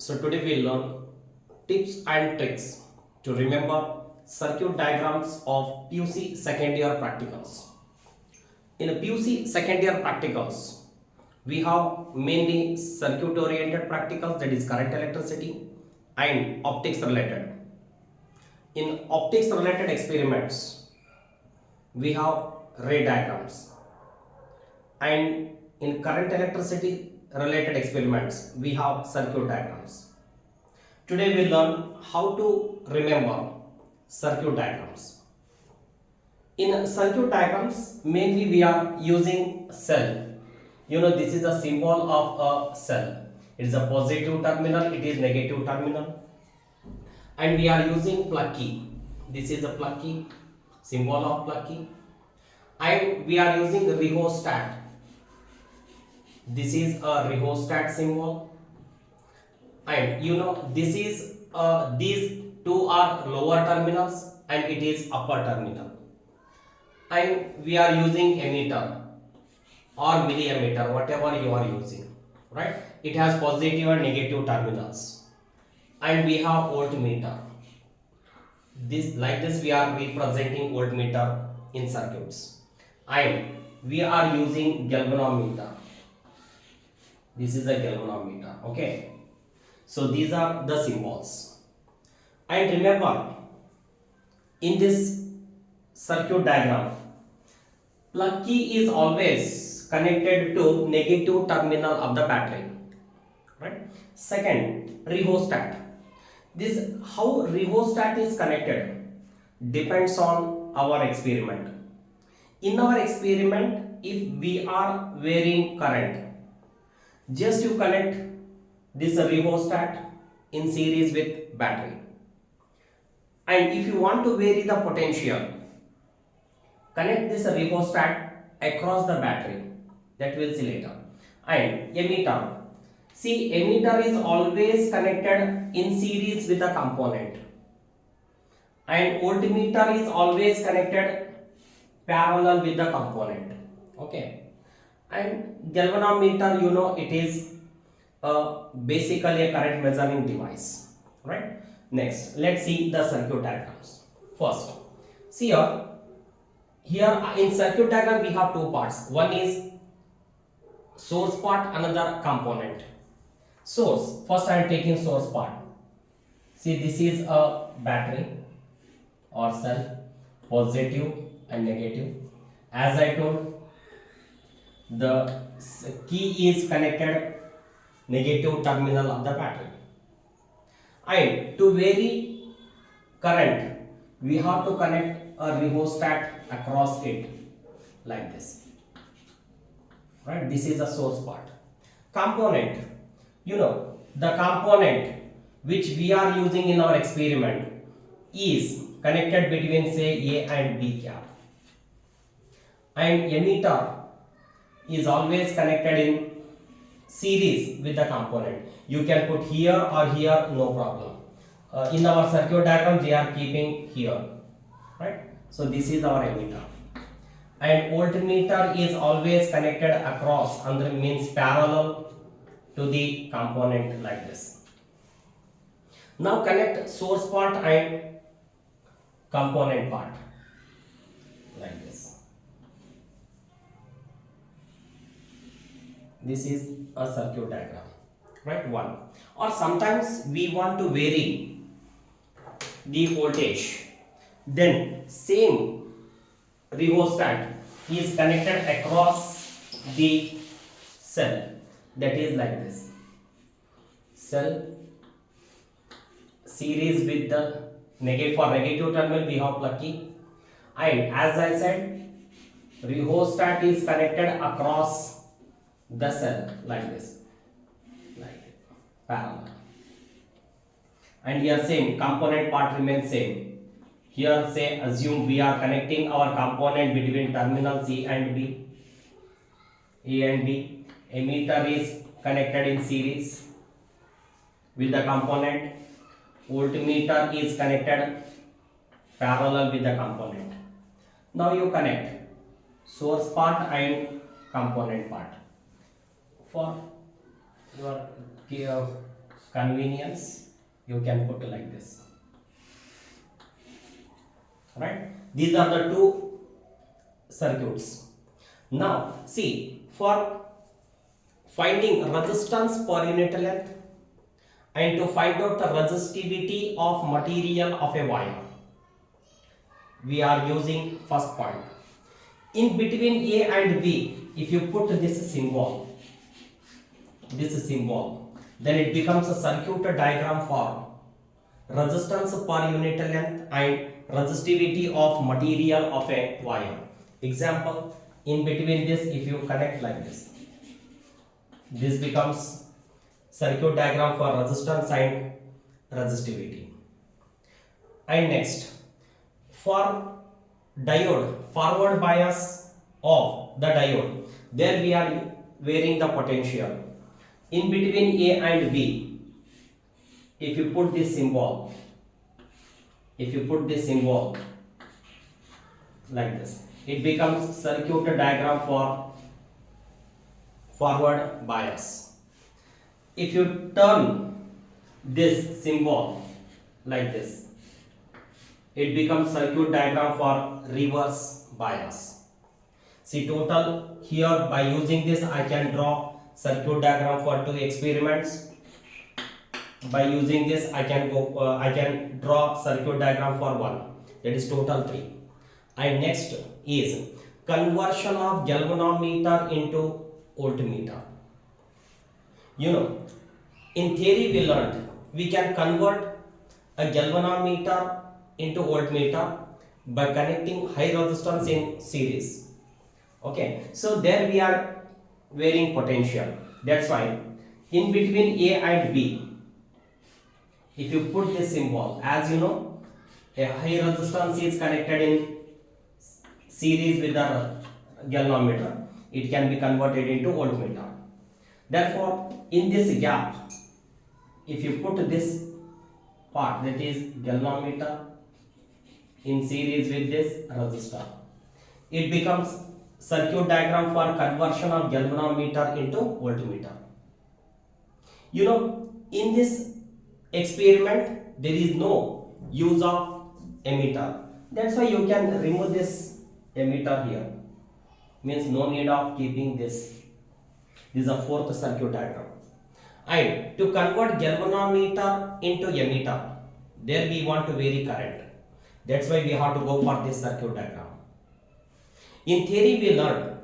So today we learn tips and tricks to remember circuit diagrams of PUC second year practicals. In PUC second year practicals, we have mainly circuit oriented practicals, that is current electricity and optics related. In optics related experiments, we have ray diagrams, and in current electricity related experiments, we have circuit diagrams. Today we learn how to remember circuit diagrams. In circuit diagrams, mainly we are using cell. You know, this is a symbol of a cell. It is a positive terminal, it is negative terminal. And we are using plug key. This is a plug key, symbol of plug key. And we are using rheostat. This is a rheostat symbol. And you know, this is these two are lower terminals and it is upper terminal. And we are using ammeter or milliammeter, whatever you are using, right? It has positive and negative terminals. And we have voltmeter. This, like this, we are representing voltmeter in circuits. And we are using galvanometer. This is a galvanometer, okay? So these are the symbols. And remember, in this circuit diagram, plug key is always connected to negative terminal of the battery, right? Second, rheostat. This, how rheostat is connected depends on our experiment. In our experiment, if we are varying current, just you connect this rheostat in series with battery. And if you want to vary the potential, connect this rheostat across the battery. That we'll see later. And ammeter. See, ammeter is always connected in series with a component. And voltmeter is always connected parallel with the component. Okay. And galvanometer, you know, it is basically a current measuring device, right? Next, let's see the circuit diagrams. First, see here in circuit diagram we have two parts. One is source part, another component. Source, first I am taking source part. See, this is a battery or cell, positive and negative. As I told, the key is connected negative terminal of the battery. And to vary current, we have to connect a rheostat across it like this, right? This is the source part. Component, you know, the component which we are using in our experiment is connected between, say, A and B cap. And ammeter is always connected in series with the component. You can put here or here, no problem. In our circuit diagram, we are keeping here, right? So this is our ammeter. And voltmeter is always connected across, and means parallel to the component like this. Now connect source part and component part like this. This is a circuit diagram, right? One. Or sometimes we want to vary the voltage, then same rheostat is connected across the cell, that is like this. Cell series with the negative, for negative terminal we have plug key, and as I said, rheostat is connected across the cell like this, like parallel. And here same component part remains same. Here say assume we are connecting our component between terminal C and B, A and B. Ammeter is connected in series with the component. Voltmeter is connected parallel with the component. Now you connect source part and component part. For your convenience you can put like this, right? These are the two circuits. Now see, for finding resistance per unit length and to find out the resistivity of material of a wire, we are using first point. In between A and B, if you put this symbol, then it becomes a circuit diagram for resistance per unit length and resistivity of material of a wire. Example, in between this, if you connect like this becomes circuit diagram for resistance and resistivity. And next, for diode, forward bias of the diode, there we are varying the potential. In between A and B, if you put this symbol, like this, it becomes circuit diagram for forward bias. If you turn this symbol like this, it becomes circuit diagram for reverse bias. See, total here by using this I can draw circuit diagram for 2 experiments. By using this I can draw circuit diagram for 1. That is total 3. And next is conversion of galvanometer into voltmeter. You know, in theory we learned we can convert a galvanometer into voltmeter by connecting high resistance in series. Okay, so there we are varying potential. That's why in between A and B, if you put this symbol, as you know, a high resistance is connected in series with the galvanometer, it can be converted into voltmeter. Therefore, in this gap, if you put this part, that is galvanometer in series with this resistor, it becomes circuit diagram for conversion of galvanometer into voltmeter. You know, in this experiment there is no use of ammeter. That's why you can remove this ammeter here. Means no need of keeping this. This is a fourth circuit diagram. And to convert galvanometer into ammeter, there we want to vary current. That's why we have to go for this circuit diagram. In theory we learned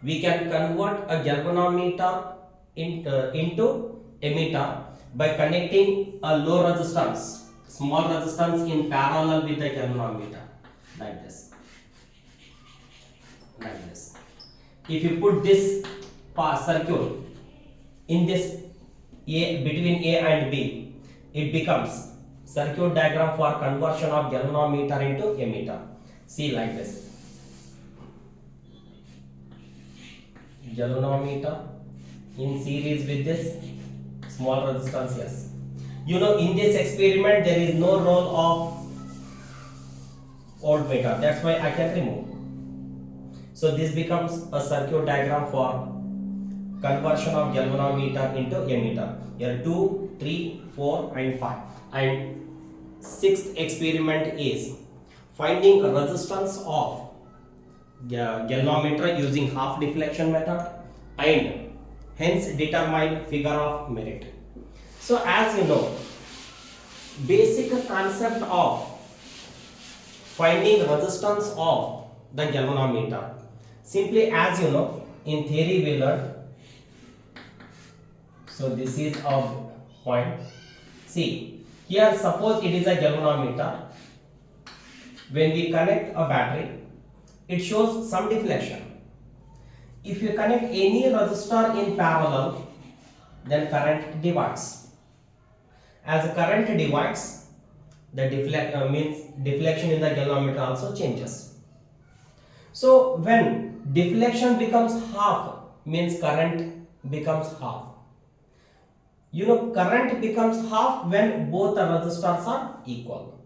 we can convert a galvanometer into ammeter by connecting a low resistance, small resistance in parallel with the galvanometer, like this. If you put this circuit in this between A and B, it becomes circuit diagram for conversion of galvanometer into ammeter. See, like this. Galvanometer in series with this small resistance. Yes, you know, in this experiment there is no role of voltmeter. That's why I can remove. So this becomes a circuit diagram for conversion of galvanometer into ammeter. Here 2, 3, 4 and 5. And sixth experiment is finding a resistance of galvanometer using half deflection method and hence determine figure of merit. So as you know, basic concept of finding resistance of the galvanometer, simply as you know, in theory we learned. So this is a point. See, here suppose it is a galvanometer. When we connect a battery, it shows some deflection. If you connect any resistor in parallel, then current divides. As current divides, the deflection in the galvanometer also changes. So when deflection becomes half, means current becomes half. You know, current becomes half when both the resistors are equal.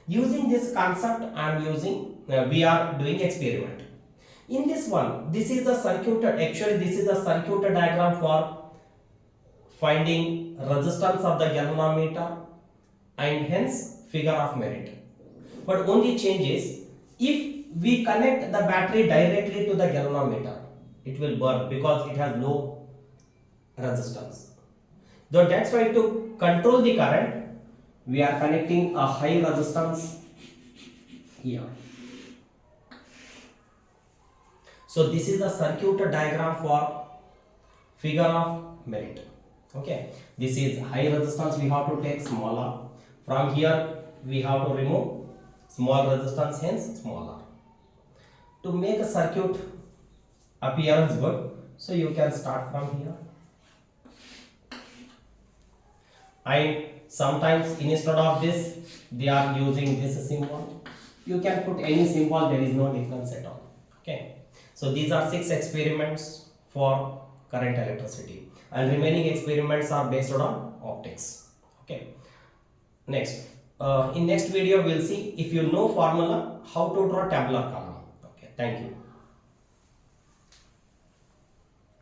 Using this concept, we are doing experiment. In this one, this is the circuit. Actually, this is the circuit diagram for finding resistance of the galvanometer and hence figure of merit. But only change is if we connect the battery directly to the galvanometer, it will burn because it has low resistance. So that's why to control the current, we are connecting a high resistance here. So this is the circuit diagram for figure of merit. Okay, this is high resistance, we have to take smaller. From here we have to remove small resistance, hence smaller. To make a circuit appearance good, so you can start from here. And sometimes instead of this, they are using this symbol. You can put any symbol, there is no difference at all. Okay, so these are 6 experiments for current electricity, and remaining experiments are based on optics. Okay, next in next video we'll see, if you know formula, how to draw tabular column. Okay, thank you.